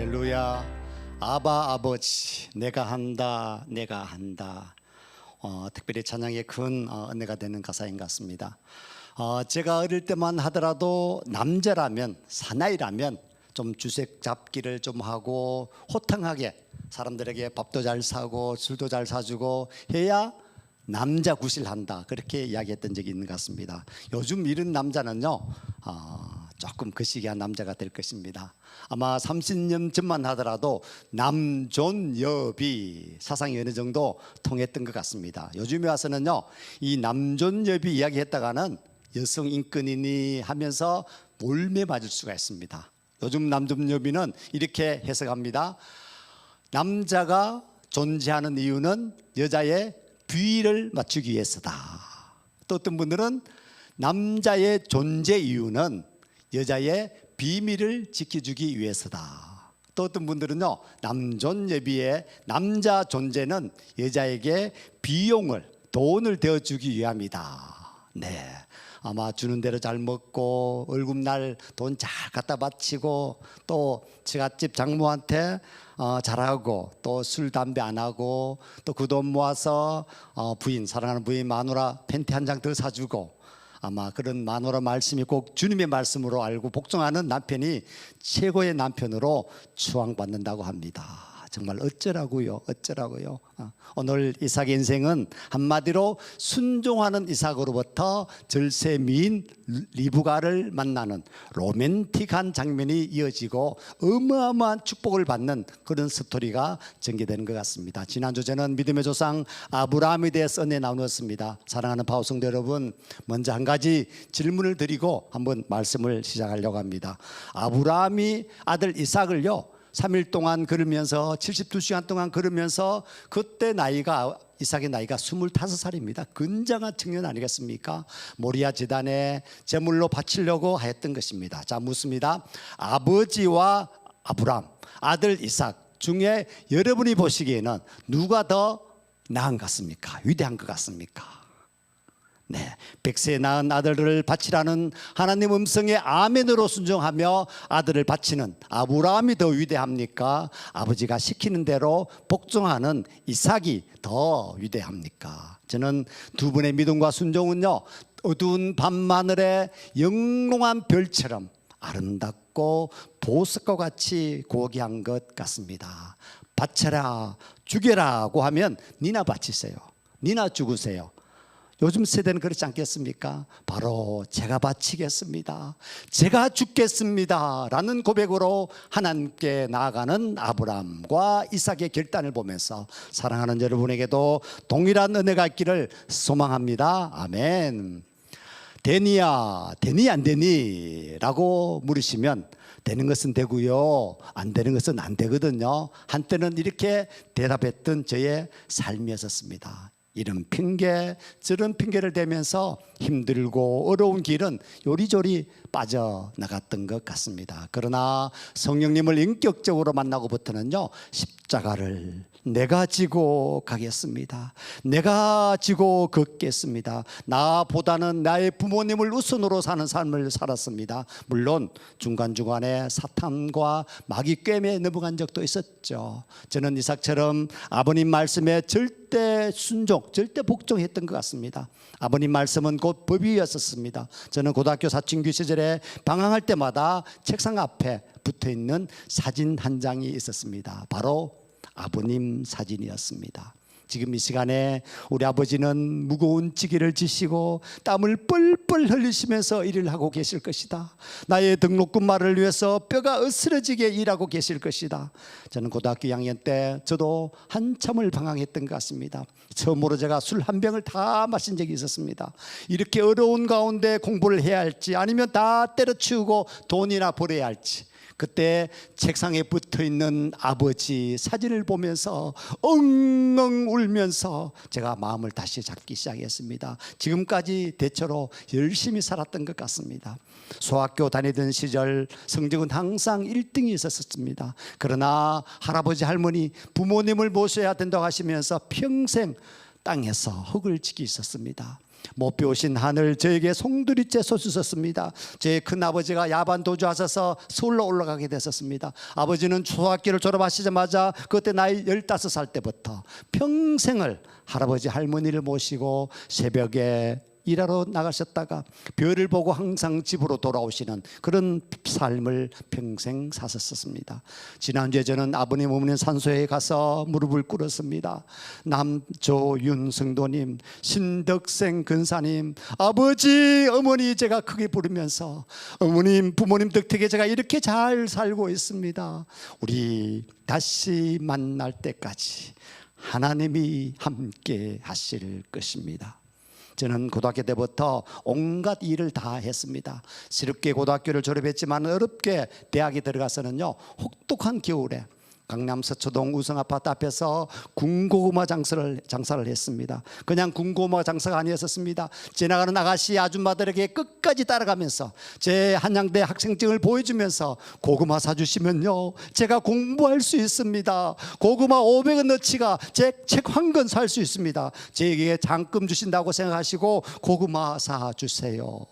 할렐루야. 아바 아버지, 내가 한다, 내가 한다. 특별히 찬양의 큰 은혜가 되는 가사인 것 같습니다. 제가 어릴 때만 하더라도 남자라면, 사나이라면 좀 주색 잡기를 좀 하고 호탕하게 사람들에게 밥도 잘 사고 술도 잘 사주고 해야 남자 구실한다, 그렇게 이야기했던 적이 있는 것 같습니다. 요즘 이런 남자는요, 조금 거시기한 남자가 될 것입니다. 아마 30년 전만 하더라도 남존여비 사상이 어느 정도 통했던 것 같습니다. 요즘에 와서는요, 이 남존여비 이야기했다가는 여성 인권이니 하면서 몰매 맞을 수가 있습니다. 요즘 남존여비는 이렇게 해석합니다. 남자가 존재하는 이유는 여자의 비위를 맞추기 위해서다. 또 어떤 분들은 남자의 존재 이유는 여자의 비밀을 지켜주기 위해서다. 또 어떤 분들은요, 남존여비의 남자 존재는 여자에게 비용을, 돈을 되어주기 위함이다. 네, 아마 주는 대로 잘 먹고 월급날 돈 잘 갖다 바치고 또 처갓집 장모한테 잘하고 또 술 담배 안 하고 또 그 돈 모아서 부인, 사랑하는 부인 마누라 팬티 한 장 더 사주고, 아마 그런 마누라 말씀이 꼭 주님의 말씀으로 알고 복종하는 남편이 최고의 남편으로 추앙받는다고 합니다. 정말 어쩌라고요, 어쩌라고요. 오늘 이삭의 인생은 한마디로 순종하는 이삭으로부터 절세미인 리브가를 만나는 로맨틱한 장면이 이어지고 어마어마한 축복을 받는 그런 스토리가 전개되는 것 같습니다. 지난주 저는 믿음의 조상 아브라함에 대해서 은혜 나누었습니다. 사랑하는 파워성도 여러분, 먼저 한 가지 질문을 드리고 한번 말씀을 시작하려고 합니다. 아브라함이 아들 이삭을요 3일 동안 걸으면서 72시간 동안 걸으면서 그때 나이가, 이삭의 나이가 25살입니다. 건장한 청년 아니겠습니까? 모리아 제단에 제물로 바치려고 하였던 것입니다. 자, 묻습니다. 아버지와 아브라함, 아들 이삭 중에 여러분이 보시기에는 누가 더 나은 것 같습니까? 위대한 것 같습니까? 네, 100세 낳은 아들을 바치라는 하나님 음성에 아멘으로 순종하며 아들을 바치는 아브라함이 더 위대합니까? 아버지가 시키는 대로 복종하는 이삭이 더 위대합니까? 저는 두 분의 믿음과 순종은요, 어두운 밤하늘의 영롱한 별처럼 아름답고 보석과 같이 고귀한 것 같습니다. 바쳐라, 죽여라고 하면 니나 바치세요, 니나 죽으세요. 요즘 세대는 그렇지 않겠습니까? 바로 제가 바치겠습니다, 제가 죽겠습니다 라는 고백으로 하나님께 나아가는 아브라함과 이삭의 결단을 보면서 사랑하는 여러분에게도 동일한 은혜가 있기를 소망합니다. 아멘. 되니야, 되니 안 되니? 라고 물으시면 되는 것은 되고요, 안 되는 것은 안 되거든요. 한때는 이렇게 대답했던 저의 삶이었습니다. 이런 핑계 저런 핑계를 대면서 힘들고 어려운 길은 요리조리 빠져나갔던 것 같습니다. 그러나 성령님을 인격적으로 만나고부터는요, 십자가를 내가 지고 가겠습니다, 내가 지고 걷겠습니다. 나보다는 나의 부모님을 우선으로 사는 삶을 살았습니다. 물론 중간중간에 사탄과 마귀 꿰매에 넘어간 적도 있었죠. 저는 이삭처럼 아버님 말씀에 절대 순종, 절대 복종했던 것 같습니다. 아버님 말씀은 곧 법이었었습니다. 저는 고등학교 사춘기 시절에 방황할 때마다 책상 앞에 붙어있는 사진 한 장이 있었습니다. 바로 아버님 사진이었습니다. 지금 이 시간에 우리 아버지는 무거운 지기를 지시고 땀을 뻘뻘 흘리시면서 일을 하고 계실 것이다. 나의 등록금말을 위해서 뼈가 으스러지게 일하고 계실 것이다. 저는 고등학교 2학년 때 저도 한참을 방황했던 것 같습니다. 처음으로 제가 술 한 병을 다 마신 적이 있었습니다. 이렇게 어려운 가운데 공부를 해야 할지 아니면 다 때려치우고 돈이나 벌어야 할지, 그때 책상에 붙어있는 아버지 사진을 보면서 엉엉 울면서 제가 마음을 다시 잡기 시작했습니다. 지금까지 대체로 열심히 살았던 것 같습니다. 소학교 다니던 시절 성적은 항상 1등이 있었습니다. 그러나 할아버지 할머니 부모님을 모셔야 된다고 하시면서 평생 땅에서 흙을 지기 있었습니다. 못 배우신 하늘 저에게 송두리째 솟으셨습니다. 제 큰아버지가 야반 도주하셔서 서울로 올라가게 됐었습니다. 아버지는 초등학교를 졸업하시자마자 그때 나이 15살 때부터 평생을 할아버지 할머니를 모시고 새벽에 일하러 나가셨다가 별을 보고 항상 집으로 돌아오시는 그런 삶을 평생 사셨습니다. 지난주에 저는 아버님 어머니 산소에 가서 무릎을 꿇었습니다. 남조윤 성도님, 신덕생 근사님, 아버지 어머니 제가 크게 부르면서 어머님 부모님 덕택에 제가 이렇게 잘 살고 있습니다. 우리 다시 만날 때까지 하나님이 함께 하실 것입니다. 저는 고등학교 때부터 온갖 일을 다 했습니다. 새롭게 고등학교를 졸업했지만 어렵게 대학에 들어가서는요, 혹독한 겨울에 강남 서초동 우성아파트 앞에서 군고구마 장사를 했습니다. 그냥 군고구마 장사가 아니었습니다. 지나가는 아가씨 아줌마들에게 끝까지 따라가면서 제 한양대 학생증을 보여주면서 고구마 사주시면요 제가 공부할 수 있습니다. 고구마 500원 넣치가 제 책 한 권 살 수 있습니다. 제게 장금 주신다고 생각하시고 고구마 사주세요.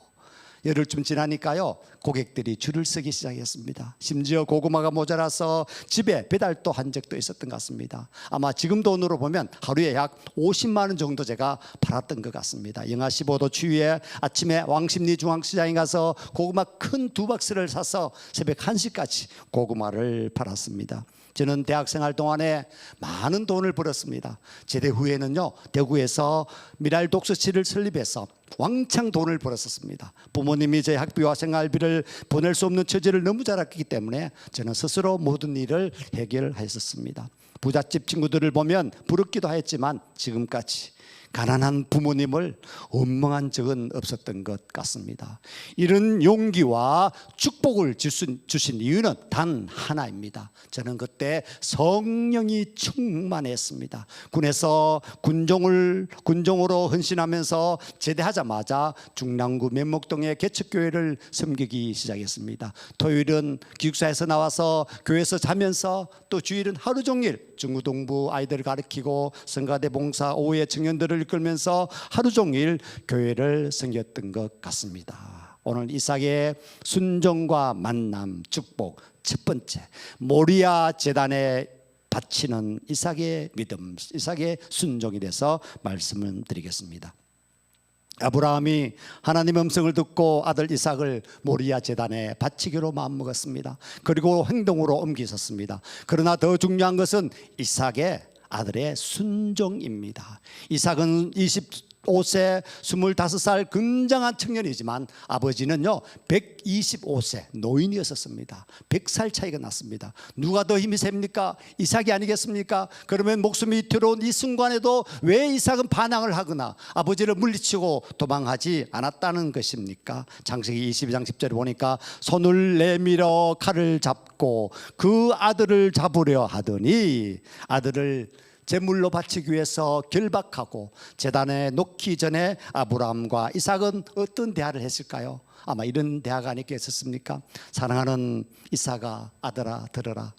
열흘쯤 지나니까요 고객들이 줄을 서기 시작했습니다. 심지어 고구마가 모자라서 집에 배달도 한 적도 있었던 것 같습니다. 아마 지금 돈으로 보면 하루에 약 50만 원 정도 제가 팔았던 것 같습니다. 영하 15도 추위에 아침에 왕십리 중앙시장에 가서 고구마 큰 2박스를 사서 새벽 1시까지 고구마를 팔았습니다. 저는 대학생활 동안에 많은 돈을 벌었습니다. 제대 후에는요 대구에서 미랄 독서실을 설립해서 왕창 돈을 벌었었습니다. 부모님이 제 학비와 생활비를 보낼 수 없는 처지를 너무 잘 알기 때문에 저는 스스로 모든 일을 해결했었습니다. 부잣집 친구들을 보면 부럽기도 했지만 지금까지 가난한 부모님을 원망한 적은 없었던 것 같습니다. 이런 용기와 축복을 주신 이유는 단 하나입니다. 저는 그때 성령이 충만했습니다. 군에서 군종으로 헌신하면서 제대하자마자 중랑구 면목동의 개척교회를 섬기기 시작했습니다. 토요일은 기숙사에서 나와서 교회에서 자면서 또 주일은 하루 종일 중고등부 아이들을 가르치고 성가대 봉사 오후에 청년들을 이끌면서 하루 종일 교회를 섬겼던 것 같습니다. 오늘 이삭의 순종과 만남 축복 첫 번째, 모리아 제단에 바치는 이삭의 믿음, 이삭의 순종에 대해서 말씀을 드리겠습니다. 아브라함이 하나님의 음성을 듣고 아들 이삭을 모리아 제단에 바치기로 마음먹었습니다. 그리고 행동으로 옮기셨습니다. 그러나 더 중요한 것은 이삭의 아들의 순종입니다. 이삭은 25세 25살 굉장한 청년이지만 아버지는요 125세 노인이었습니다. 100살 차이가 났습니다. 누가 더 힘이 셉니까? 이삭이 아니겠습니까? 그러면 목숨이 들어온 이 순간에도 왜 이삭은 반항을 하거나 아버지를 물리치고 도망하지 않았다는 것입니까? 창세기 22장 10절에 보니까 손을 내밀어 칼을 잡고 그 아들을 잡으려 하더니 아들을 제물로 바치기 위해서 결박하고 제단에 놓기 전에 아브라함과 이삭은 어떤 대화를 했을까요? 아마 이런 대화가 아니겠습니까? 사랑하는 이삭아, 아들아 들어라.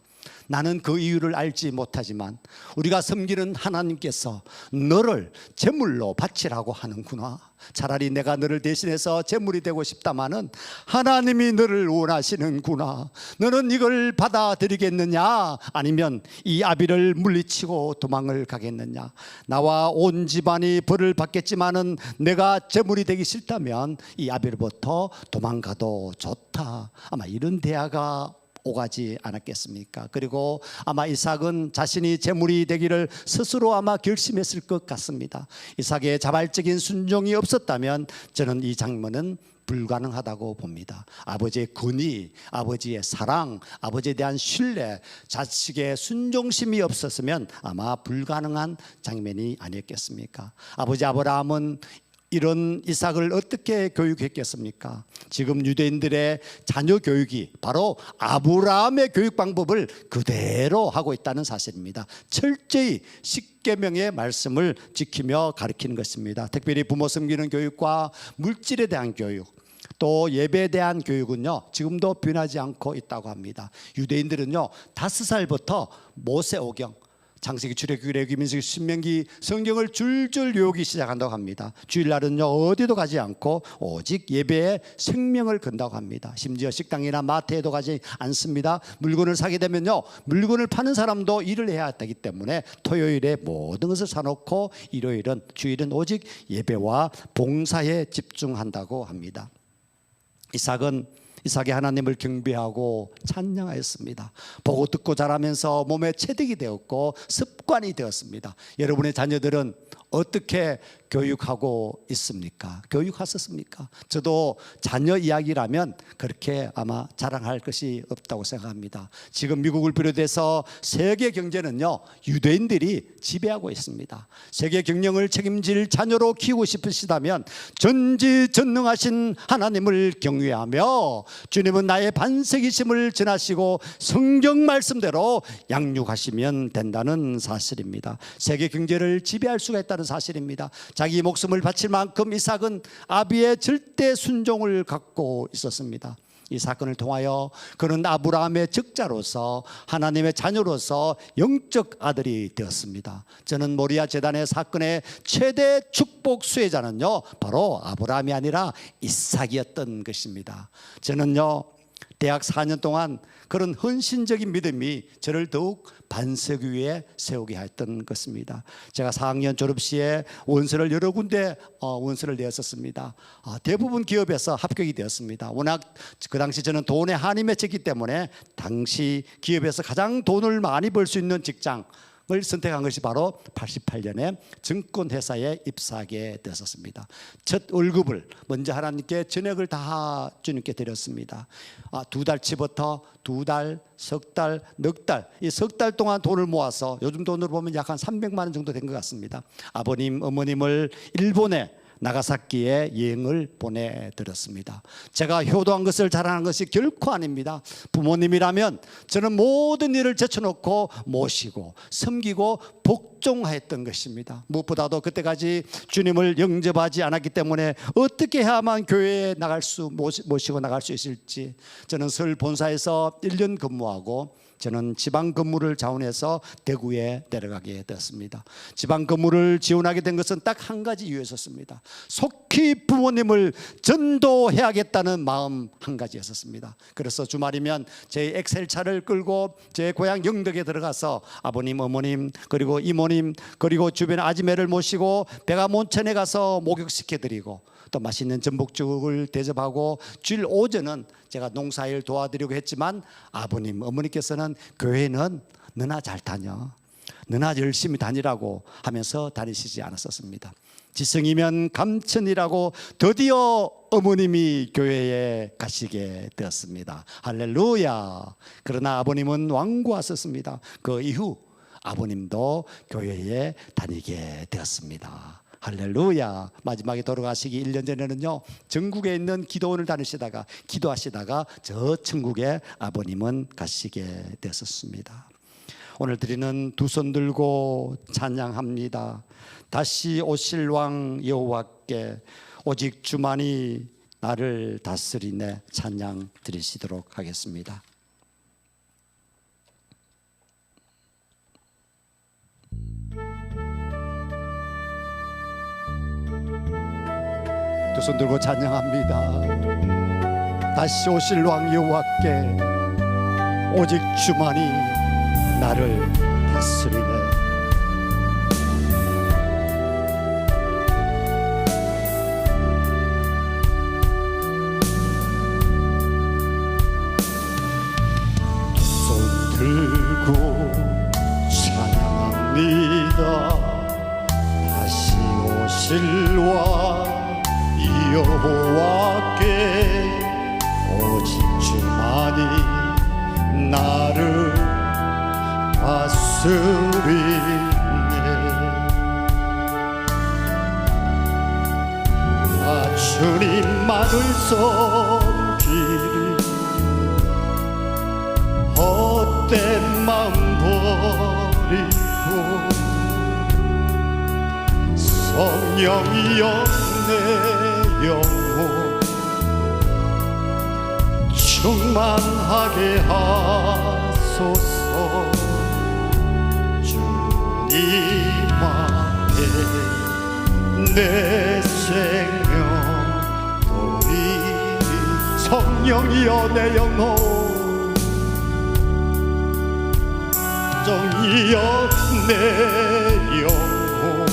나는 그 이유를 알지 못하지만 우리가 섬기는 하나님께서 너를 제물로 바치라고 하는구나. 차라리 내가 너를 대신해서 제물이 되고 싶다마는 하나님이 너를 원하시는구나. 너는 이걸 받아들이겠느냐? 아니면 이 아비를 물리치고 도망을 가겠느냐? 나와 온 집안이 벌을 받겠지만은 내가 제물이 되기 싫다면 이 아비로부터 도망가도 좋다. 아마 이런 대화가 오가지 않았겠습니까? 그리고 아마 이삭은 자신이 제물이 되기를 스스로 아마 결심했을 것 같습니다. 이삭의 자발적인 순종이 없었다면 저는 이 장면은 불가능하다고 봅니다. 아버지의 권위, 아버지의 사랑, 아버지에 대한 신뢰, 자식의 순종심이 없었으면 아마 불가능한 장면이 아니었겠습니까? 아버지 아브라함은 이런 이삭을 어떻게 교육했겠습니까? 지금 유대인들의 자녀 교육이 바로 아브라함의 교육 방법을 그대로 하고 있다는 사실입니다. 철저히 십계명의 말씀을 지키며 가르치는 것입니다. 특별히 부모 섬기는 교육과 물질에 대한 교육, 또 예배에 대한 교육은요 지금도 변하지 않고 있다고 합니다. 유대인들은요 5살부터 모세오경, 창세기, 출애굽기, 레위기, 민수기, 신명기 성경을 줄줄 외우기 시작한다고 합니다. 주일날은요 어디도 가지 않고 오직 예배에 생명을 건다고 합니다. 심지어 식당이나 마트에도 가지 않습니다. 물건을 사게 되면요 물건을 파는 사람도 일을 해야 하기 때문에 토요일에 모든 것을 사놓고 일요일은, 주일은 오직 예배와 봉사에 집중한다고 합니다. 이삭이 하나님을 경배하고 찬양하였습니다. 보고 듣고 자라면서 몸에 체득이 되었고 습관이 되었습니다. 여러분의 자녀들은 어떻게 교육하고 있습니까? 교육하셨습니까? 저도 자녀 이야기라면 그렇게 아마 자랑할 것이 없다고 생각합니다. 지금 미국을 비롯해서 세계 경제는요 유대인들이 지배하고 있습니다. 세계 경영을 책임질 자녀로 키우고 싶으시다면 전지전능하신 하나님을 경외하며 주님은 나의 반석이심을 전하시고 성경 말씀대로 양육하시면 된다는 사실입니다. 세계 경제를 지배할 수가 있다는 사실입니다. 자기 목숨을 바칠 만큼 이삭은 아비의 절대 순종을 갖고 있었습니다. 이 사건을 통하여 그는 아브라함의 적자로서 하나님의 자녀로서 영적 아들이 되었습니다. 저는 모리아 제단의 사건의 최대 축복 수혜자는요 바로 아브라함이 아니라 이삭이었던 것입니다. 저는요 대학 4년 동안 그런 헌신적인 믿음이 저를 더욱 반석 위에 세우게 했던 것입니다. 제가 4학년 졸업 시에 원서를 여러 군데 원서를 내었었습니다. 대부분 기업에서 합격이 되었습니다. 워낙 그 당시 저는 돈에 한이 맺혔기 때문에 당시 기업에서 가장 돈을 많이 벌 수 있는 직장을 선택한 것이 바로 88년에 증권회사에 입사하게 되었습니다. 첫 월급을 먼저 하나님께 전액을 다 주님께 드렸습니다. 2달치부터 2달, 석 달, 넉 달, 이 석 달 동안 돈을 모아서 요즘 돈으로 보면 약 한 300만 원 정도 된 것 같습니다. 아버님, 어머님을 일본에 나가사키에 여행을 보내드렸습니다. 제가 효도한 것을 자랑한 것이 결코 아닙니다. 부모님이라면 저는 모든 일을 제쳐놓고 모시고 섬기고 복종했던 것입니다. 무엇보다도 그때까지 주님을 영접하지 않았기 때문에 어떻게 해야만 교회에 모시고 나갈 수 있을지, 저는 서울 본사에서 1년 근무하고 저는 지방 근무를 자원해서 대구에 내려가게 되었습니다. 지방 근무를 지원하게 된 것은 딱 한 가지 이유였었습니다. 속히 부모님을 전도해야겠다는 마음 한 가지였었습니다. 그래서 주말이면 제 엑셀차를 끌고 제 고향 영덕에 들어가서 아버님, 어머님, 그리고 이모님, 그리고 주변 아지매를 모시고 백암온천에 가서 목욕시켜드리고 또 맛있는 전복죽을 대접하고, 주일 오전은 제가 농사일 도와드리고 했지만 아버님, 어머니께서는 교회는 너나 잘 다녀, 너나 열심히 다니라고 하면서 다니시지 않았었습니다. 지성이면 감천이라고 드디어 어머님이 교회에 가시게 되었습니다. 할렐루야. 그러나 아버님은 완고하셨습니다. 그 이후 아버님도 교회에 다니게 되었습니다. 할렐루야. 마지막에 돌아가시기 1년 전에는요 전국에 있는 기도원을 다니시다가 기도하시다가 저 천국에 아버님은 가시게 되었습니다. 오늘 드리는 두 손 들고 찬양합니다. 다시 오실 왕 여호와께 오직 주만이 나를 다스리네 찬양 드리시도록 하겠습니다. 두 손 들고 찬양합니다. 다시 오실 왕 여호와께 오직 주만이 나를 다스리네. 두 손 들고 찬양합니다. 다시 오실 왕 여호와께 오직 주만이 나를 다스리네. 나 주님만을 섬기리 헛된 마음 버리고 성령이여 내 영혼 충만하게 하소서. 주 앞에 내 생명 돌리리 성령이여 내 영혼 정이여 내 영혼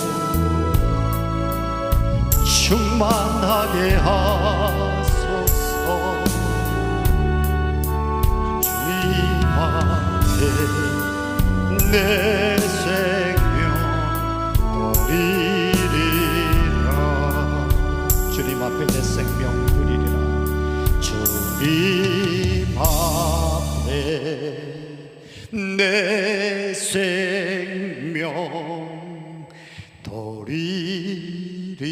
충만하게 하소서 주님 앞에 내 생명 드리리라 주님 앞에 내 생명 드리리라 주님 앞에 내 생명 드리리라.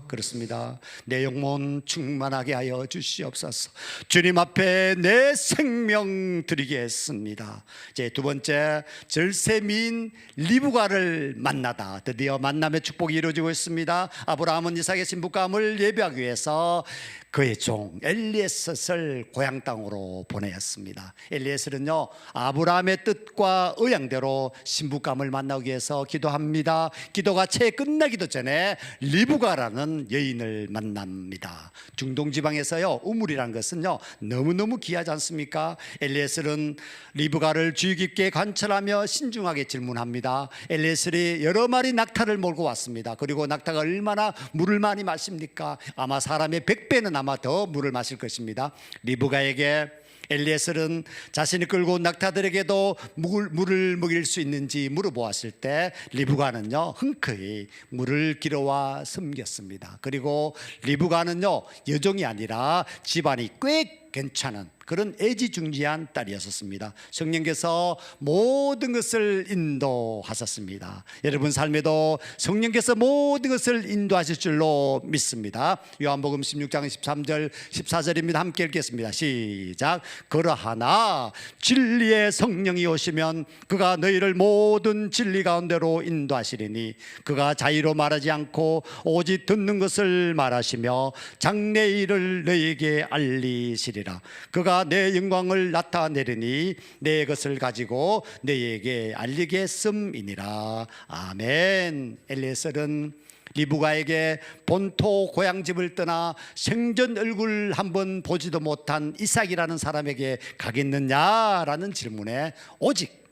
그렇습니다. 내 영혼 충만하게 하여 주시옵소서. 주님 앞에 내 생명 드리겠습니다. 이제 두 번째, 절세민 리브가를 만나다. 드디어 만남의 축복이 이루어지고 있습니다. 아브라함은 이삭의 신부감을 예배하기 위해서 그의 종 엘리에셋을 고향 땅으로 보내었습니다. 엘리에셋은요, 아브라함의 뜻과 의향대로 신부감을 만나기 위해서 기도합니다. 기도가 채 끝나기도 전에 리브가라는 여인을 만납니다. 중동 지방에서요, 우물이라는 것은요 너무너무 귀하지 않습니까? 엘리에셀은 리브가를 주의 깊게 관찰하며 신중하게 질문합니다. 엘리에셀이 여러 마리 낙타를 몰고 왔습니다. 그리고 낙타가 얼마나 물을 많이 마십니까? 아마 사람의 100배는 아마 더 물을 마실 것입니다. 리브가에게 엘리에셀은 자신이 끌고 온 낙타들에게도 물을 먹일 수 있는지 물어보았을 때 리브가는요 흔쾌히 물을 길어와 섬겼습니다. 그리고 리브가는요 여종이 아니라 집안이 꽤 괜찮은 그런 애지중지한 딸이었습니다. 성령께서 모든 것을 인도하셨습니다. 여러분 삶에도 성령께서 모든 것을 인도하실 줄로 믿습니다. 요한복음 16장 13절 14절입니다. 함께 읽겠습니다. 시작. 그러하나 진리의 성령이 오시면 그가 너희를 모든 진리 가운데로 인도하시리니 그가 자의로 말하지 않고 오직 듣는 것을 말하시며 장래의 일을 너희에게 알리시리라. 그가 내 영광을 나타내리니 내 것을 가지고 너희에게 알리겠음이니라. 아멘. 엘리에셀은 리브가에게 본토 고향집을 떠나 생전 얼굴 한번 보지도 못한 이삭이라는 사람에게 가겠느냐라는 질문에 오직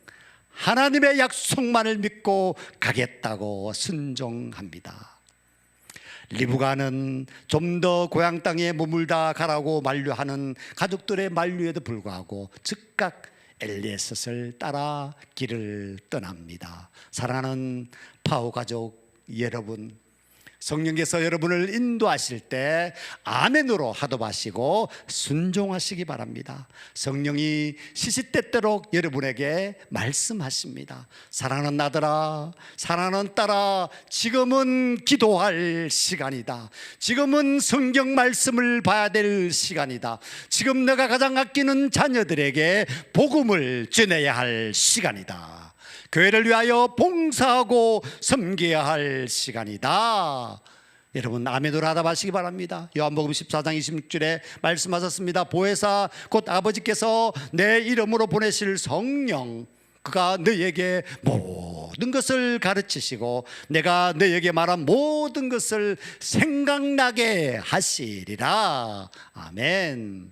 하나님의 약속만을 믿고 가겠다고 순종합니다. 리브가는 좀 더 고향 땅에 머물다 가라고 만류하는 가족들의 만류에도 불구하고 즉각 엘리에셋을 따라 길을 떠납니다. 사랑하는 파오 가족 여러분, 성령께서 여러분을 인도하실 때 아멘으로 하도하시고 순종하시기 바랍니다. 성령이 시시때때로 여러분에게 말씀하십니다. 사랑하는 아들아, 사랑하는 딸아, 지금은 기도할 시간이다. 지금은 성경 말씀을 봐야 될 시간이다. 지금 내가 가장 아끼는 자녀들에게 복음을 전해야 할 시간이다. 교회를 위하여 봉사하고 섬겨야 할 시간이다. 여러분 아멘으로 하답하시기 바랍니다. 요한복음 14장 26절에 말씀하셨습니다. 보혜사 곧 아버지께서 내 이름으로 보내실 성령 그가 너희에게 모든 것을 가르치시고 내가 너희에게 말한 모든 것을 생각나게 하시리라. 아멘.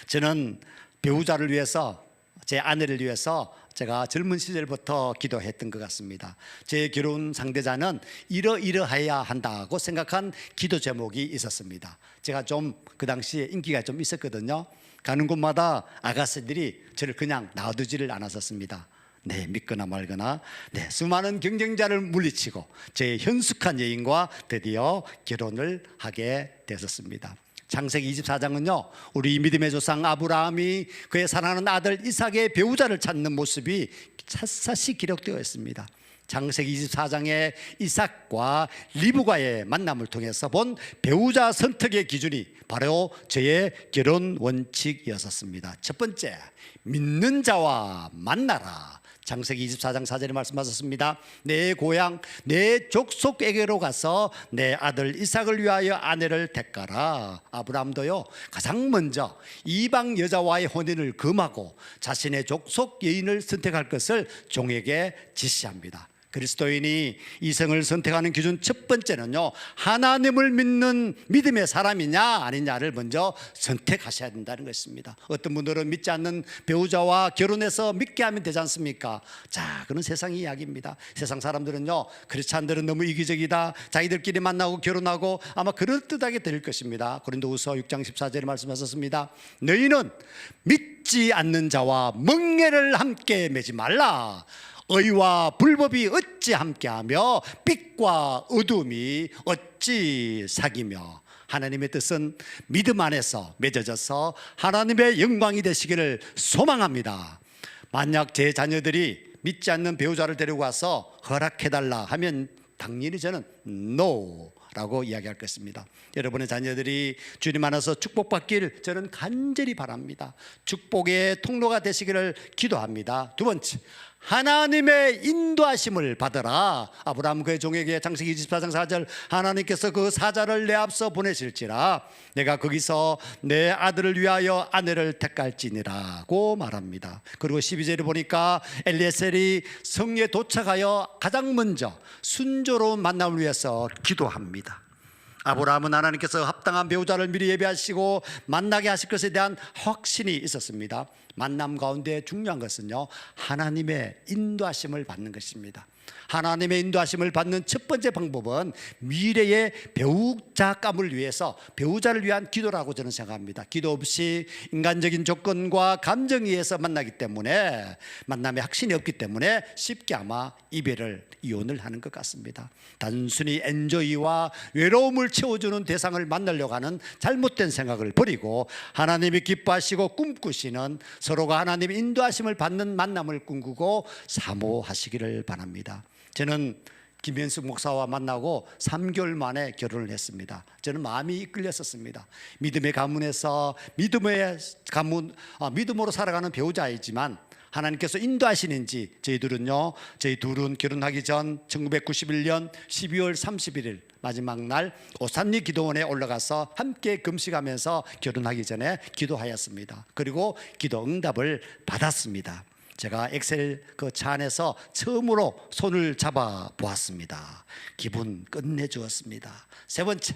저는 배우자를 위해서, 제 아내를 위해서 제가 젊은 시절부터 기도했던 것 같습니다. 제 결혼 상대자는 이러이러해야 한다고 생각한 기도 제목이 있었습니다. 제가 좀 그 당시에 인기가 좀 있었거든요. 가는 곳마다 아가씨들이 저를 그냥 놔두지를 않았었습니다. 네, 믿거나 말거나 수많은 경쟁자를 물리치고 제 현숙한 여인과 드디어 결혼을 하게 되었습니다. 창세기 24장은요 우리 믿음의 조상 아브라함이 그의 사랑하는 아들 이삭의 배우자를 찾는 모습이 샅샅이 기록되어 있습니다. 창세기 24장의 이삭과 리브가의 만남을 통해서 본 배우자 선택의 기준이 바로 저의 결혼 원칙이었습니다. 첫 번째, 믿는 자와 만나라. 창세기 24장 4절에 말씀하셨습니다. 내 고향 내 족속에게로 가서 내 아들 이삭을 위하여 아내를 택하라. 아브라함도요 가장 먼저 이방 여자와의 혼인을 금하고 자신의 족속 여인을 선택할 것을 종에게 지시합니다. 그리스도인이 이성을 선택하는 기준 첫 번째는요, 하나님을 믿는 믿음의 사람이냐 아니냐를 먼저 선택하셔야 된다는 것입니다. 어떤 분들은 믿지 않는 배우자와 결혼해서 믿게 하면 되지 않습니까? 자, 그런 세상 이야기입니다. 세상 사람들은요, 크리스찬들은 너무 이기적이다, 자기들끼리 만나고 결혼하고 아마 그럴듯하게 될 것입니다. 고린도후서 6장 14절에 말씀하셨습니다. 너희는 믿지 않는 자와 멍에를 함께 매지 말라. 의와 불법이 어찌 함께하며 빛과 어둠이 어찌 사귀며. 하나님의 뜻은 믿음 안에서 맺어져서 하나님의 영광이 되시기를 소망합니다. 만약 제 자녀들이 믿지 않는 배우자를 데리고 와서 허락해달라 하면 당연히 저는 NO 라고 이야기할 것입니다. 여러분의 자녀들이 주님 안에서 축복받길 저는 간절히 바랍니다. 축복의 통로가 되시기를 기도합니다. 두 번째, 하나님의 인도하심을 받으라. 아브라함 그의 종에게 창세기 24장 4절, 하나님께서 그 사자를 내 앞서 보내실지라 내가 거기서 내 아들을 위하여 아내를 택할지니라고 말합니다. 그리고 12절에 보니까 엘리에셀이 성에 도착하여 가장 먼저 순조로운 만남을 위해서 기도합니다. 아브라함은 하나님께서 합당한 배우자를 미리 예비하시고 만나게 하실 것에 대한 확신이 있었습니다. 만남 가운데 중요한 것은요, 하나님의 인도하심을 받는 것입니다. 하나님의 인도하심을 받는 첫 번째 방법은 미래의 배우자감을 위해서 배우자를 위한 기도라고 저는 생각합니다. 기도 없이 인간적인 조건과 감정에 의해서 만나기 때문에, 만남에 확신이 없기 때문에 쉽게 아마 이혼을 하는 것 같습니다. 단순히 엔조이와 외로움을 채워주는 대상을 만나려고 하는 잘못된 생각을 버리고 하나님이 기뻐하시고 꿈꾸시는, 서로가 하나님의 인도하심을 받는 만남을 꿈꾸고 사모하시기를 바랍니다. 저는 김현숙 목사와 만나고 3개월 만에 결혼을 했습니다. 저는 마음이 이끌렸었습니다. 믿음의 가문에서 믿음으로 살아가는 배우자이지만 하나님께서 인도하시는지 저희 둘은 결혼하기 전 1991년 12월 31일 마지막 날 오산리 기도원에 올라가서 함께 금식하면서 결혼하기 전에 기도하였습니다. 그리고 기도 응답을 받았습니다. 제가 엑셀 그 차 안에서 처음으로 손을 잡아 보았습니다. 기분 끝내주었습니다. 세 번째,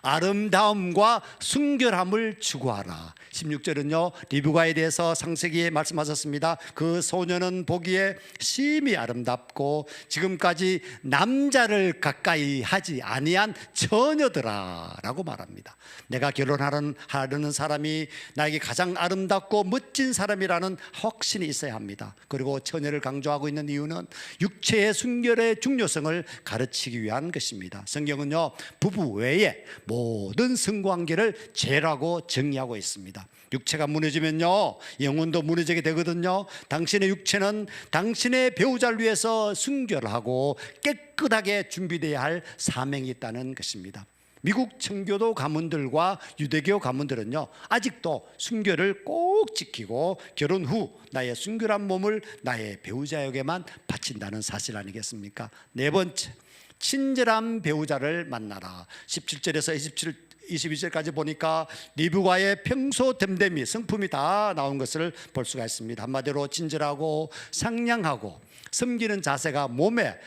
아름다움과 순결함을 추구하라. 16절은요, 리브가에 대해서 상세히 말씀하셨습니다. 그 소녀는 보기에 심히 아름답고 지금까지 남자를 가까이 하지 아니한 처녀더라 라고 말합니다. 내가 결혼하려는 사람이 나에게 가장 아름답고 멋진 사람이라는 확신이 있어야 합니다. 그리고 처녀를 강조하고 있는 이유는 육체의 순결의 중요성을 가르치기 위한 것입니다. 성경은요, 부부 외에 모든 성관계를 죄라고 정의하고 있습니다. 육체가 무너지면요, 영혼도 무너지게 되거든요. 당신의 육체는 당신의 배우자를 위해서 순결하고 깨끗하게 준비되어야 할 사명이 있다는 것입니다. 미국 청교도 가문들과 유대교 가문들은요, 아직도 순결을 꼭 지키고 결혼 후 나의 순결한 몸을 나의 배우자에게만 바친다는 사실 아니겠습니까? 네 번째, 친절한 배우자를 만나라. 17절에서 22절까지 보니까 리브가의 평소 됨됨이, 성품이 다 나온 것을 볼 수가 있습니다. 한마디로 친절하고 상냥하고 섬기는 자세가 몸에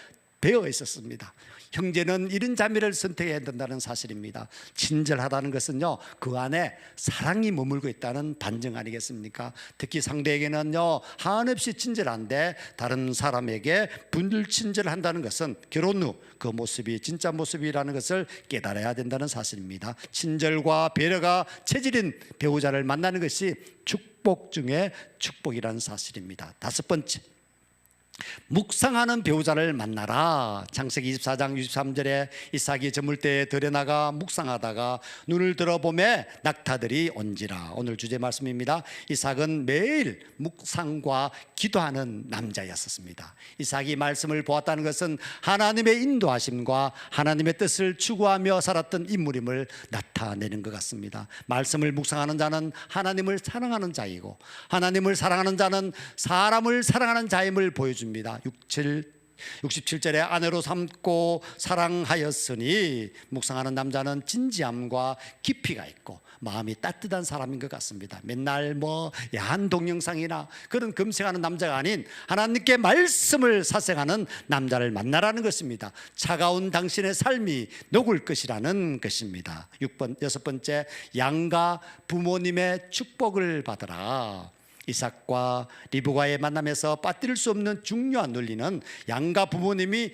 배어 있었습니다. 형제는 이런 자매를 선택해야 된다는 사실입니다. 친절하다는 것은요, 그 안에 사랑이 머물고 있다는 반증 아니겠습니까? 특히 상대에게는요, 한없이 친절한데 다른 사람에게 분들친절을 한다는 것은 결혼 후 그 모습이 진짜 모습이라는 것을 깨달아야 된다는 사실입니다. 친절과 배려가 체질인 배우자를 만나는 것이 축복 중에 축복이라는 사실입니다. 다섯 번째, 묵상하는 배우자를 만나라. 창세기 24장 63절에 이삭이 저물 때에 들여나가 묵상하다가 눈을 들어보매 낙타들이 온지라. 오늘 주제 말씀입니다. 이삭은 매일 묵상과 기도하는 남자였었습니다. 이삭이 말씀을 보았다는 것은 하나님의 인도하심과 하나님의 뜻을 추구하며 살았던 인물임을 나타내는 것 같습니다. 말씀을 묵상하는 자는 하나님을 사랑하는 자이고, 하나님을 사랑하는 자는 사람을 사랑하는 자임을 보여줍니다. 67절에 아내로 삼고 사랑하였으니, 묵상하는 남자는 진지함과 깊이가 있고 마음이 따뜻한 사람인 것 같습니다. 맨날 야한 동영상이나 그런 검색하는 남자가 아닌 하나님께 말씀을 사색하는 남자를 만나라는 것입니다. 차가운 당신의 삶이 녹을 것이라는 것입니다. 여섯 번째, 양가 부모님의 축복을 받으라. 이삭과 리브가의 만남에서 빠뜨릴 수 없는 중요한 논리는 양가 부모님이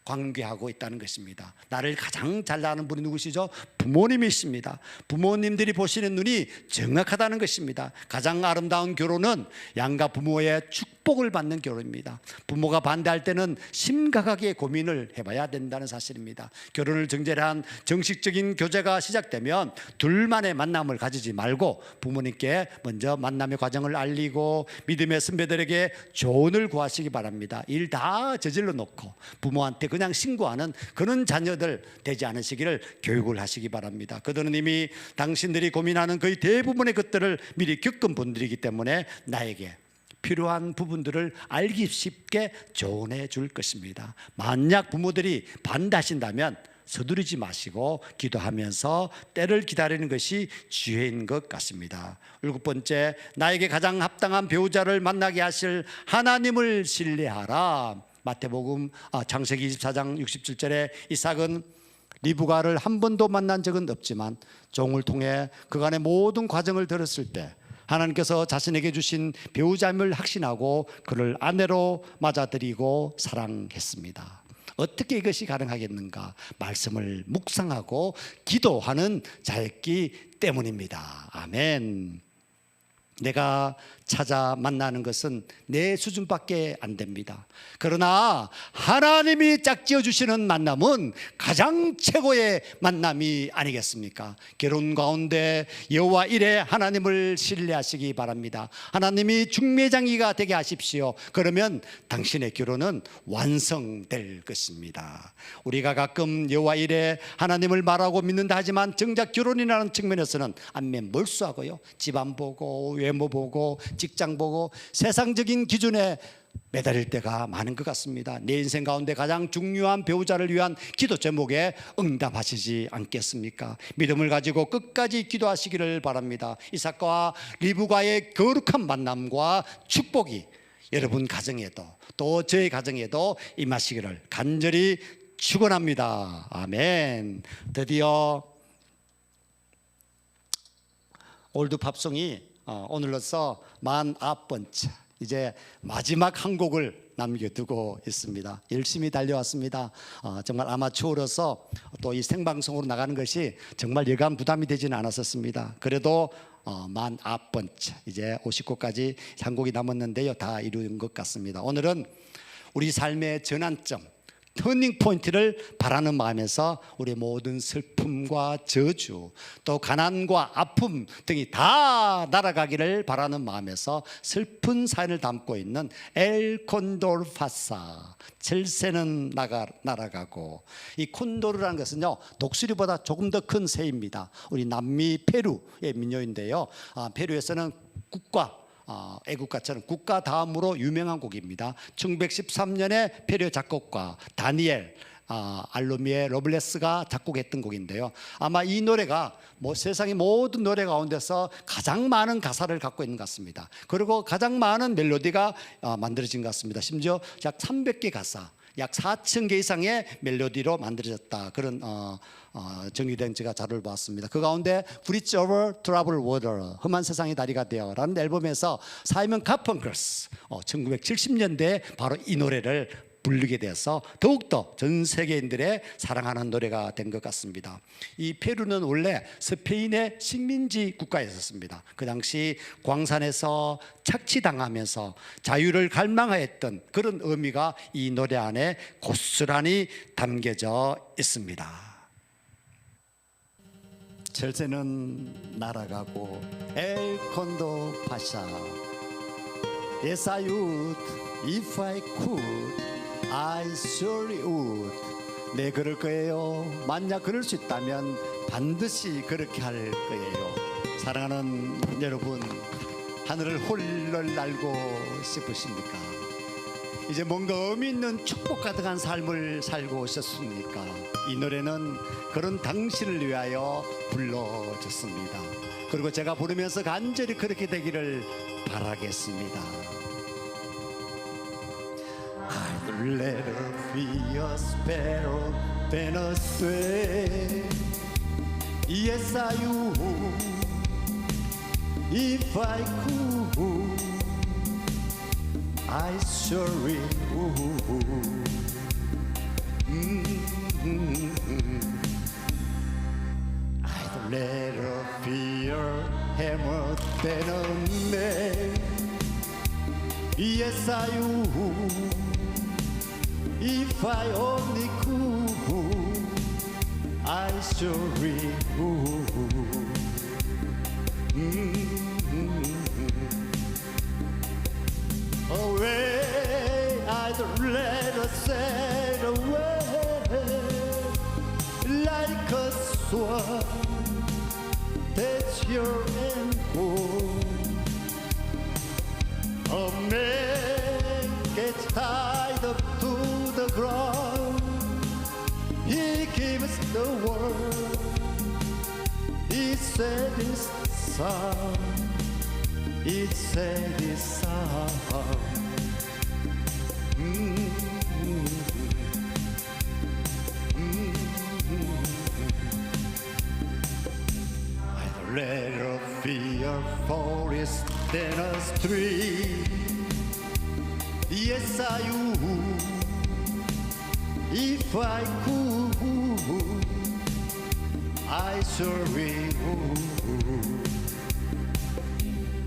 관계하고 있다는 것입니다. 나를 가장 잘 아는 분이 누구시죠? 부모님이십니다. 부모님들이 보시는 눈이 정확하다는 것입니다. 가장 아름다운 결혼은 양가 부모의 축복을 받는 결혼입니다. 부모가 반대할 때는 심각하게 고민을 해봐야 된다는 사실입니다. 결혼을 전제로 한 정식적인 교제가 시작되면 둘만의 만남을 가지지 말고 부모님께 먼저 만남의 과정을 알리고 믿음의 선배들에게 조언을 구하시기 바랍니다. 일 다 저질러 놓고 부모한테 그냥 신고하는 그런 자녀들 되지 않으시기를 교육을 하시기 바랍니다. 그들은 이미 당신들이 고민하는 거의 대부분의 것들을 미리 겪은 분들이기 때문에 나에게 필요한 부분들을 알기 쉽게 조언해 줄 것입니다. 만약 부모들이 반대하신다면 서두르지 마시고 기도하면서 때를 기다리는 것이 지혜인 것 같습니다. 일곱 번째, 나에게 가장 합당한 배우자를 만나게 하실 하나님을 신뢰하라. 마태복음 창세기 24장 67절에 이삭은 리브가를 한 번도 만난 적은 없지만 종을 통해 그간의 모든 과정을 들었을 때 하나님께서 자신에게 주신 배우자임을 확신하고 그를 아내로 맞아들이고 사랑했습니다. 어떻게 이것이 가능하겠는가? 말씀을 묵상하고 기도하는 자였기 때문입니다. 아멘. 내가 찾아 만나는 것은 내 수준밖에 안 됩니다. 그러나 하나님이 짝지어 주시는 만남은 가장 최고의 만남이 아니겠습니까? 결혼 가운데 여호와 이레 하나님을 신뢰하시기 바랍니다. 하나님이 중매장이가 되게 하십시오. 그러면 당신의 결혼은 완성될 것입니다. 우리가 가끔 여호와 이레 하나님을 말하고 믿는다 하지만 정작 결혼이라는 측면에서는 안면 몰수하고요, 집안 보고 외모 보고 직장 보고 세상적인 기준에 매달릴 때가 많은 것 같습니다. 내 인생 가운데 가장 중요한 배우자를 위한 기도 제목에 응답하시지 않겠습니까? 믿음을 가지고 끝까지 기도하시기를 바랍니다. 이삭과 리브가의 거룩한 만남과 축복이 여러분 가정에도 또 저의 가정에도 임하시기를 간절히 축원합니다. 아멘. 드디어 올드팝송이 오늘로써 49번째, 이제 마지막 한 곡을 남겨두고 있습니다. 열심히 달려왔습니다. 정말 아마추어로서 또 이 생방송으로 나가는 것이 정말 여간 부담이 되지는 않았었습니다. 그래도 49번째, 이제 50곡까지 한 곡이 남았는데요, 다 이룬 것 같습니다. 오늘은 우리 삶의 전환점, 터닝 포인트를 바라는 마음에서 우리 모든 슬픔과 저주, 또 가난과 아픔 등이 다 날아가기를 바라는 마음에서 슬픈 사연을 담고 있는 엘 콘도르 파사, 철새는 날아가고, 이 콘도르라는 것은요, 독수리보다 조금 더 큰 새입니다. 우리 남미 페루의 민요인데요, 페루에서는 국가, 애국가처럼 국가 다음으로 유명한 곡입니다. 1913년에 페루 작곡가 다니엘 알로미에 로블레스가 작곡했던 곡인데요, 아마 이 노래가 세상의 모든 노래 가운데서 가장 많은 가사를 갖고 있는 것 같습니다. 그리고 가장 많은 멜로디가 만들어진 것 같습니다. 심지어 약 300개 가사, 약 4,000개 이상의 멜로디로 만들어졌다, 그런 정의된 제가 자료를 보았습니다. 그 가운데 Bridge over Troubled Water, 험한 세상의 다리가 되어라는 앨범에서 사이먼 카펑커스 1970년대에 바로 이 노래를 부르게 되어서 더욱더 전 세계인들의 사랑하는 노래가 된 것 같습니다. 이 페루는 원래 스페인의 식민지 국가였었습니다. 그 당시 광산에서 착취당하면서 자유를 갈망하였던 그런 의미가 이 노래 안에 고스란히 담겨져 있습니다. 철새는 날아가고 엘 콘도 파샤 Yes I would If I could I surely would 네 그럴 거예요. 만약 그럴 수 있다면 반드시 그렇게 할 거예요. 사랑하는 여러분, 하늘을 홀를 날고 싶으십니까? 이제 뭔가 의미 있는 축복 가득한 삶을 살고 오셨습니까? 이 노래는 그런 당신을 위하여 불러졌습니다. 그리고 제가 부르면서 간절히 그렇게 되기를 바라겠습니다. I'd rather be a sparrow than a swallow. Yes, I would if I could. I surely would. I'd rather be a hammer than a nail. Yes, I would. If I only could, I surely would. Away, I'd rather sail away like a swan that's your end goal. A man gets tied up to the ground. He gives the world. He said his son. It said his son. I'd rather be a forest than a stream. Yes, I would. If I could, I surely would.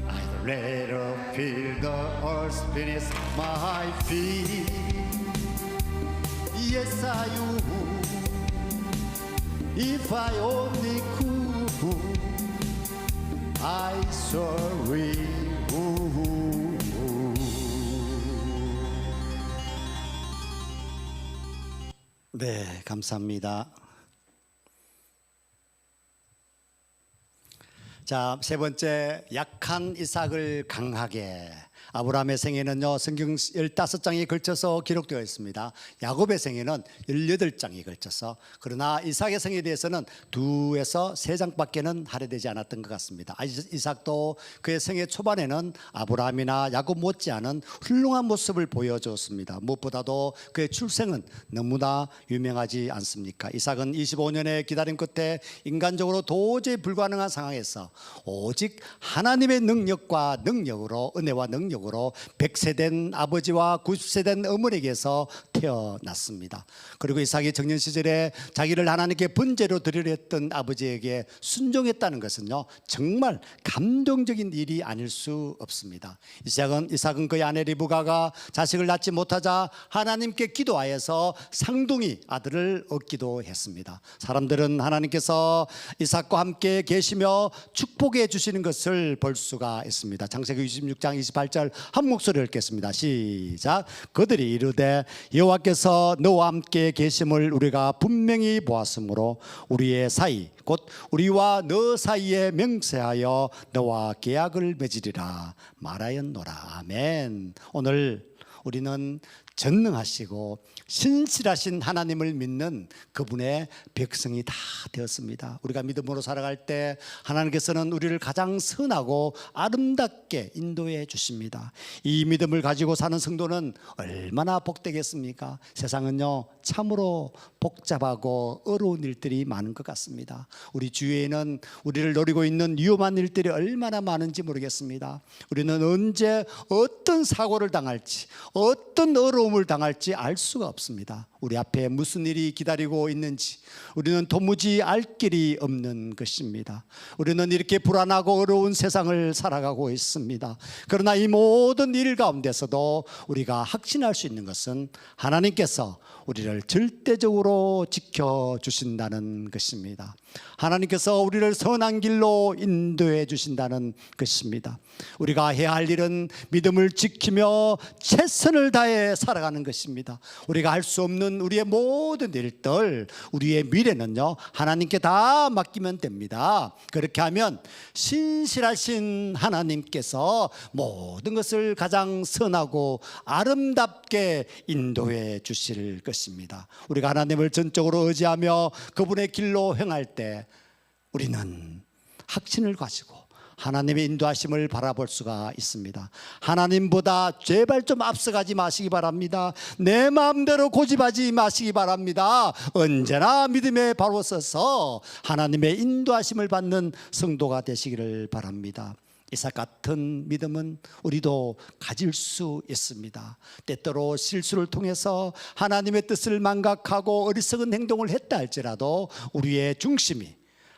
I'd rather feel the earth beneath my feet. Yes, I would. If I only could, I surely would. 네, 감사합니다. 자, 세 번째, 약한 이삭을 강하게. 아브라함의 생애는요, 성경 15장에 걸쳐서 기록되어 있습니다. 야곱의 생애는 18장에 걸쳐서, 그러나 이삭의 생애에 대해서는 2에서 3장밖에는 할애되지 않았던 것 같습니다. 이삭도 그의 생애 초반에는 아브라함이나 야곱 못지않은 훌륭한 모습을 보여줬습니다. 무엇보다도 그의 출생은 너무나 유명하지 않습니까? 이삭은 25년의 기다림 끝에 인간적으로 도저히 불가능한 상황에서 오직 하나님의 능력과 능력으로, 은혜와 능력으로 100세 된 아버지와 90세 된 어머니에게서 태어났습니다. 그리고 이삭이 청년 시절에 자기를 하나님께 번제로 드리려 했던 아버지에게 순종했다는 것은요, 정말 감동적인 일이 아닐 수 없습니다. 이삭은 그의 아내 리브가가 자식을 낳지 못하자 하나님께 기도하여서 상둥이 아들을 얻기도 했습니다. 사람들은 하나님께서 이삭과 함께 계시며 축복해 주시는 것을 볼 수가 있습니다. 창세기 26장 28절 한 목소리를 읽겠습니다. 시작. 그들이 이르되 여호와께서 너와 함께 계심을 우리가 분명히 보았으므로 우리의 사이 곧 우리와 너 사이에 맹세하여 너와 계약을 맺으리라 말하였노라. 아멘. 오늘 우리는 전능하시고 신실하신 하나님을 믿는 그분의 백성이 다 되었습니다. 우리가 믿음으로 살아갈 때 하나님께서는 우리를 가장 선하고 아름답게 인도해 주십니다. 이 믿음을 가지고 사는 성도는 얼마나 복되겠습니까? 세상은요, 참으로 복잡하고 어려운 일들이 많은 것 같습니다. 우리 주위에는 우리를 노리고 있는 위험한 일들이 얼마나 많은지 모르겠습니다. 우리는 언제 어떤 사고를 당할지, 어떤 어려운 어려움을 당할지 알 수가 없습니다. 우리 앞에 무슨 일이 기다리고 있는지 우리는 도무지 알 길이 없는 것입니다. 우리는 이렇게 불안하고 어려운 세상을 살아가고 있습니다. 그러나 이 모든 일 가운데서도 우리가 확신할 수 있는 것은 하나님께서 우리를 절대적으로 지켜주신다는 것입니다. 하나님께서 우리를 선한 길로 인도해 주신다는 것입니다. 우리가 해야 할 일은 믿음을 지키며 최선을 다해 살아가는 것입니다. 우리가 할 수 없는 우리의 모든 일들, 우리의 미래는요 하나님께 다 맡기면 됩니다. 그렇게 하면 신실하신 하나님께서 모든 것을 가장 선하고 아름답게 인도해 주실 것입니다. 우리가 하나님을 전적으로 의지하며 그분의 길로 행할 때 우리는 확신을 가지고 하나님의 인도하심을 바라볼 수가 있습니다. 하나님보다 제발 좀 앞서가지 마시기 바랍니다. 내 마음대로 고집하지 마시기 바랍니다. 언제나 믿음에 바로 서서 하나님의 인도하심을 받는 성도가 되시기를 바랍니다. 이삭 같은 믿음은 우리도 가질 수 있습니다. 때때로 실수를 통해서 하나님의 뜻을 망각하고 어리석은 행동을 했다 할지라도 우리의 중심이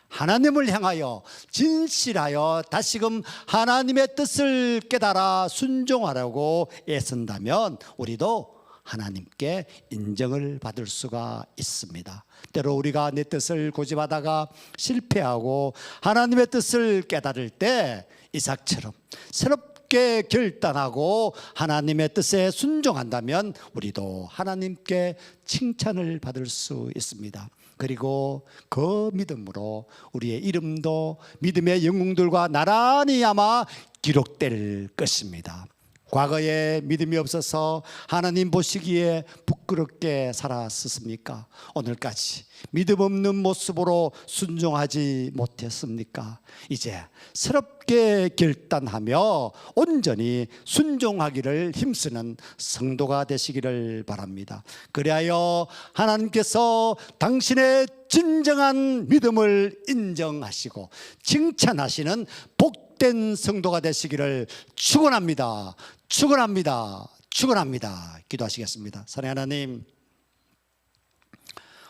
하나님을 향하여 진실하여 다시금 하나님의 뜻을 깨달아 순종하려고 애쓴다면 우리도 하나님께 인정을 받을 수가 있습니다. 때로 우리가 내 뜻을 고집하다가 실패하고 하나님의 뜻을 깨달을 때 이삭처럼 새롭게 결단하고 하나님의 뜻에 순종한다면 우리도 하나님께 칭찬을 받을 수 있습니다. 그리고 그 믿음으로 우리의 이름도 믿음의 영웅들과 나란히 아마 기록될 것입니다. 과거에 믿음이 없어서 하나님 보시기에 부끄럽게 살았습니까? 오늘까지 믿음 없는 모습으로 순종하지 못했습니까? 이제 새롭게 결단하며 온전히 순종하기를 힘쓰는 성도가 되시기를 바랍니다. 그리하여 하나님께서 당신의 진정한 믿음을 인정하시고 칭찬하시는 복된 성도가 되시기를 축원합니다. 축원합니다. 축원합니다. 기도하시겠습니다. 사랑하는 하나님,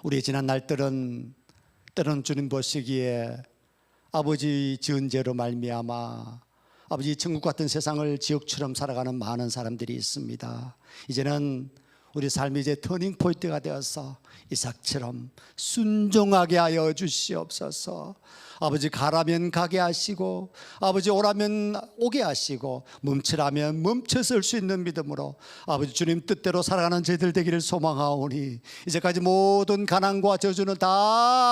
우리 지난 날들은 때로는 주님 보시기에 아버지 지은 죄로 말미암아 아버지 천국 같은 세상을 지옥처럼 살아가는 많은 사람들이 있습니다. 이제는 우리 삶이 이제 터닝 포인트가 되어서 이삭처럼 순종하게 하여 주시옵소서. 아버지 가라면 가게 하시고 아버지 오라면 오게 하시고 멈추라면 멈춰설 수 있는 믿음으로 아버지 주님 뜻대로 살아가는 저희들 되기를 소망하오니 이제까지 모든 가난과 저주는 다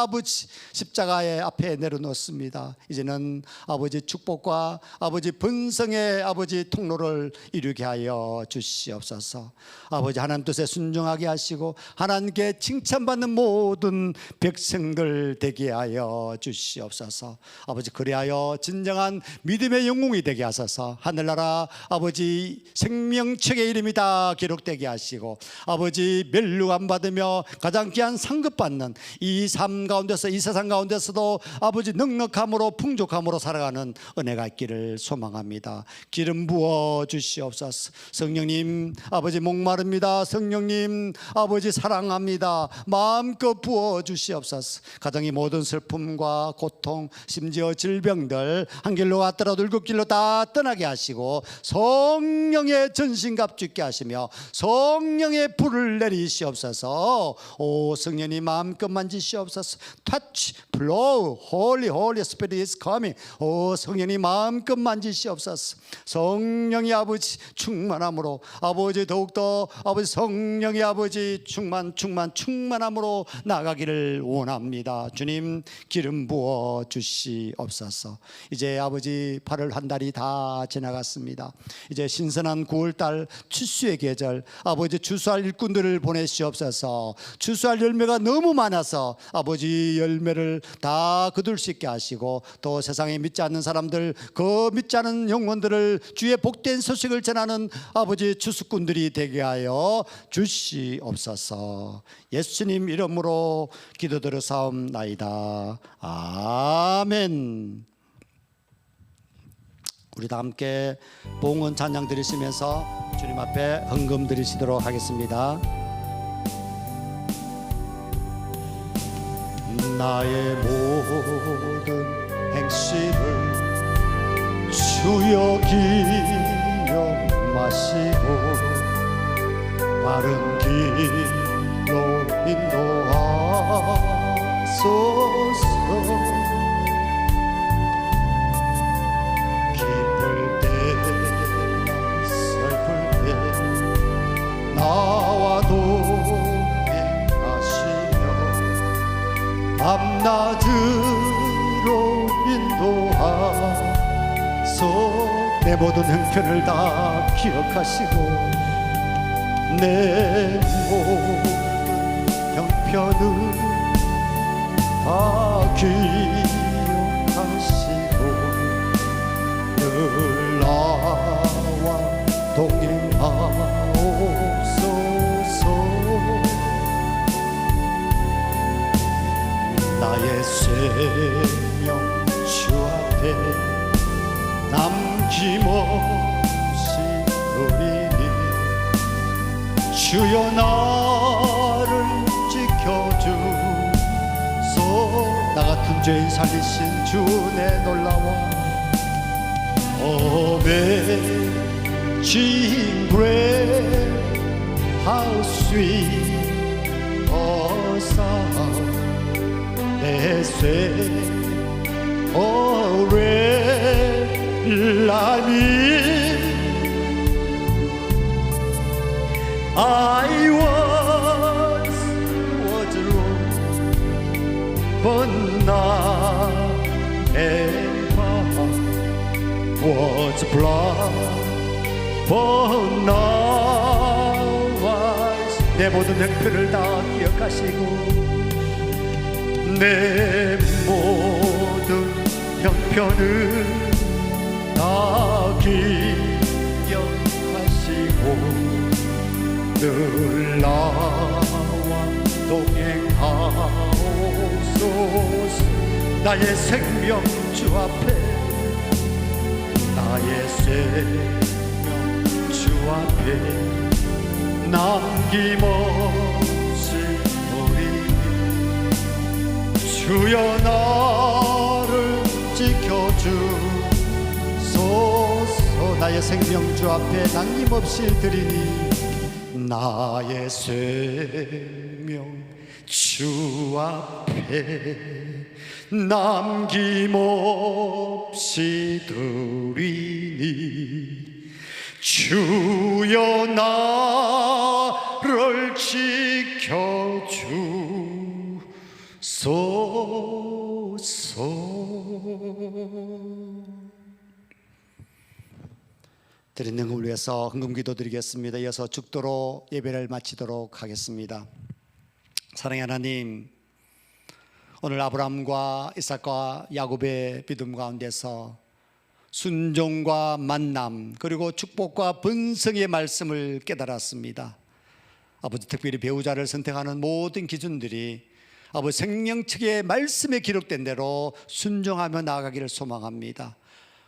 아버지 십자가의 앞에 내려놓습니다. 이제는 아버지 축복과 아버지 번성의 아버지 통로를 이루게 하여 주시옵소서. 아버지 하나님 뜻에 순종하게 하시고 하나님께 칭찬받는 모든 백성들 되게 하여 주시옵소서. 아버지 그리하여 진정한 믿음의 영웅이 되게 하소서. 하늘나라 아버지 생명책의 이름이 다 기록되게 하시고 아버지 멸류관 받으며 가장 귀한 상급 받는 이 삶 가운데서 이 세상 가운데서도 아버지 넉넉함으로 풍족함으로 살아가는 은혜가 있기를 소망합니다. 기름 부어 주시옵소서. 성령님 아버지 목마릅니다. 성령님 아버지 사랑합니다. 마음껏 부어 주시옵소서. 가정의 모든 슬픔과 고통 심지어 질병들 한 길로 왔더라도 일곱 길로 다 떠나게 하시고 성령의 전신갑 쥐게 하시며 성령의 불을 내리시옵소서. 오 성령님 마음껏 만지시옵소서. Touch, flow, Holy, Holy Spirit is coming. 오 성령님 마음껏 만지시옵소서. 성령의 아버지 충만함으로 아버지 더욱더 아버지 성령의 아버지 충만함으로 나가기를 원합니다. 주님 기름 부어 주시옵소서. 이제 아버지 8월 한 달이 다 지나갔습니다. 이제 신선한 9월달 추수의 계절 아버지 추수할 일꾼들을 보내시옵소서. 추수할 열매가 너무 많아서 아버지 열매를 다 거둘 수 있게 하시고 또 세상에 믿지 않는 사람들 그 믿지 않는 영혼들을 주의 복된 소식을 전하는 아버지 추수꾼들이 되게 하여 주시옵소서. 예수님 이름으로 기도드려 사옵나이다. 아멘. 우리 다 함께 봉헌 찬양 드리시면서 주님 앞에 헌금 드리시도록 하겠습니다. 나의 모든 행실을 주여 기억마시고 바른 길로 인도하소서. 기쁠 때나 슬플 때 나와 동행하시며 밤낮으로 인도하소. 내 모든 형편을 다 기억하시고 내 모든 형편을 다 기억하시고 늘 나와 동행하옵소서. 나의 생명 주 앞에 남김없이 드리니 주여 나를 지켜주소. 나 같은 죄인 살리신 주 내 놀라워 Amazing grace, how sweet the sound that saved a wretch like me. I was wrong, but now am found. Was blind, but now wise. 내 모든 형편을 다 기억하시고 내 모든 형편을 다 기억하시고 늘 나와 동행하옵소서. 나의 생명 주 앞에 나의 생명 주 앞에 남김없이 드리니 주여 나를 지켜주소서. 나의 생명 주 앞에 남김없이 드리니 나의 생명 주 앞에 남김없이 드리니 주여 나를 지켜주소서. 드리는 것을 위해서 헌금기도 드리겠습니다. 이어서 죽도록 예배를 마치도록 하겠습니다. 사랑의 하나님, 오늘 아브라함과 이삭과 야곱의 믿음 가운데서 순종과 만남 그리고 축복과 번성의 말씀을 깨달았습니다. 아버지, 특별히 배우자를 선택하는 모든 기준들이 아버지 생명책의 말씀에 기록된 대로 순종하며 나아가기를 소망합니다.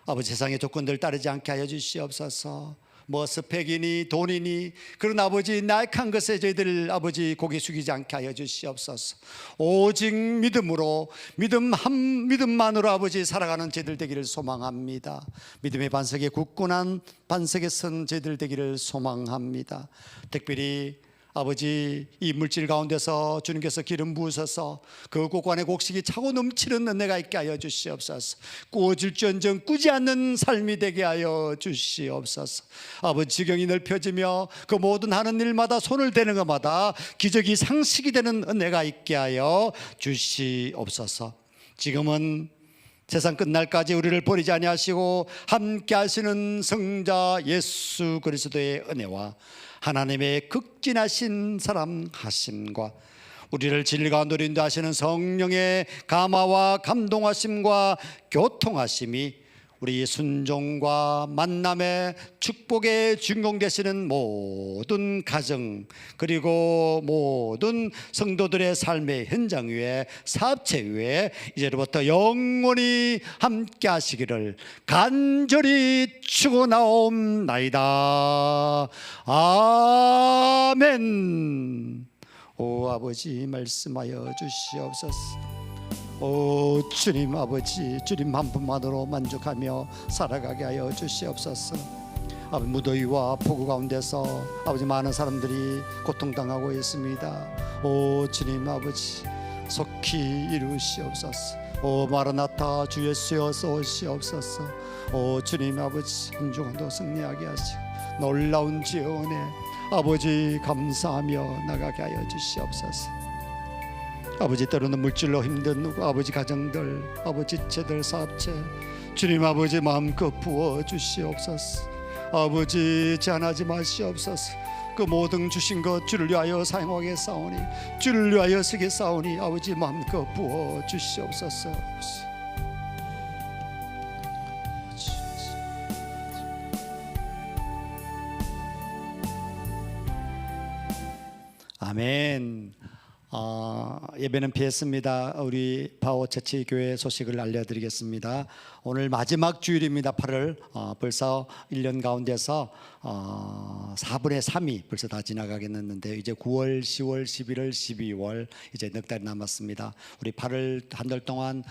아버지, 세상의 조건들 따르지 않게 하여 주시옵소서. 뭐 스펙이니 돈이니 그런 아버지 나약한 것에 저희들 아버지 고개 숙이지 않게 하여 주시옵소서. 오직 믿음으로 믿음만으로 아버지 살아가는 저희들 되기를 소망합니다. 믿음의 반석에 굳건한 반석에 선 저희들 되기를 소망합니다. 특별히 아버지, 이 물질 가운데서 주님께서 기름 부으셔서 그 곳간의 곡식이 차고 넘치는 은혜가 있게 하여 주시옵소서. 꾸어질지언정 꾸지 않는 삶이 되게 하여 주시옵소서. 아버지, 지경이 넓혀지며 그 모든 하는 일마다 손을 대는 것마다 기적이 상식이 되는 은혜가 있게 하여 주시옵소서. 지금은 세상 끝날까지 우리를 버리지 아니하시고 함께 하시는 성자 예수 그리스도의 은혜와 하나님의 극진하신 사랑하심과 우리를 진리 가운데로 인도하시는 성령의 감화와 감동하심과 교통하심이 우리 순종과 만남의 축복의 주인공 되시는 모든 가정, 그리고 모든 성도들의 삶의 현장 위에, 사업체 위에 이제부터 영원히 함께 하시기를 간절히 축원하옵나이다. 아멘. 오 아버지, 말씀하여 주시옵소서. 오 주님 아버지, 주님 한 분만으로 만족하며 살아가게 하여 주시옵소서. 아버지, 무더위와 폭우 가운데서 아버지 많은 사람들이 고통당하고 있습니다. 오 주님 아버지, 속히 이루시옵소서. 오 마라나타, 주 예수여 어서 오시옵소서. 오 주님 아버지, 한 주간도 승리하게 하시고 놀라운 주의 은혜 아버지 감사하며 나가게 하여 주시옵소서. 아버지, 때로는 물질로 힘든 아버지 가정들, 아버지 지체들, 사업체, 주님 아버지 마음껏 부어 주시옵소서. 아버지 제한하지 마시옵소서. 그 모든 주신 것 주를 위하여 사용하게 싸우니, 주를 위하여 쓰게 싸우니 아버지 마음껏 부어 주시옵소서. 아멘. 예배는 피했습니다. 우리 바오 처치 교회 소식을 알려드리겠습니다. 오늘 마지막 주일입니다. 8월 벌써 1년 가운데서 4분의 3이 벌써 다 지나가겠는데, 이제 9월, 10월, 11월, 12월 이제 넉 달 남았습니다. 우리 8월 한 달 동안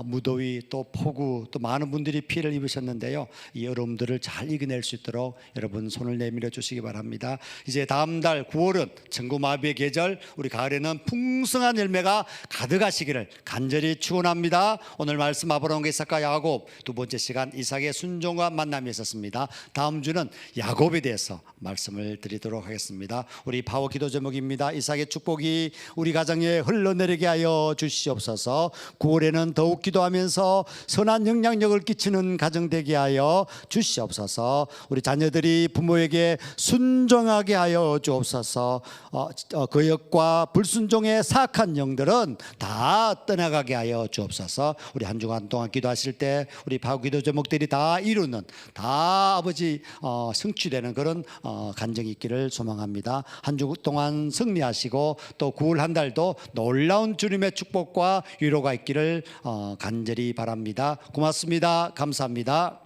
무더위, 또 폭우, 또 많은 분들이 피해를 입으셨는데요. 이 어려움들을 잘 이겨낼 수 있도록 여러분 손을 내밀어 주시기 바랍니다. 이제 다음 달 9월은 천고마비의 계절, 우리 가을에는 풍성한 열매가 가득하시기를 간절히 축원합니다. 오늘 말씀 아브라함과 이삭과 야곱, 두 번째 시간 이삭의 순종과 만남이 있었습니다. 다음 주는 야곱에 대해서 말씀을 드리도록 하겠습니다. 우리 바오 기도 제목입니다. 이삭의 축복이 우리 가정에 흘러내리게 하여 주시옵소서. 9월에는 더욱 기도하면서 선한 영향력을 끼치는 가정 되게 하여 주시옵소서. 우리 자녀들이 부모에게 순종하게 하여 주옵소서. 거역과 불순종의 사악한 영들은 다 떠나가게 하여 주옵소서. 우리 한 주간 동안 기도하실 때 우리 바오 기도 제목들이 다 이루는, 다 아버지 성취되는 그런 간증이 있기를 소망합니다. 한 주 동안 승리하시고 또 9월 한 달도 놀라운 주님의 축복과 위로가 있기를 간절히 바랍니다. 고맙습니다. 감사합니다.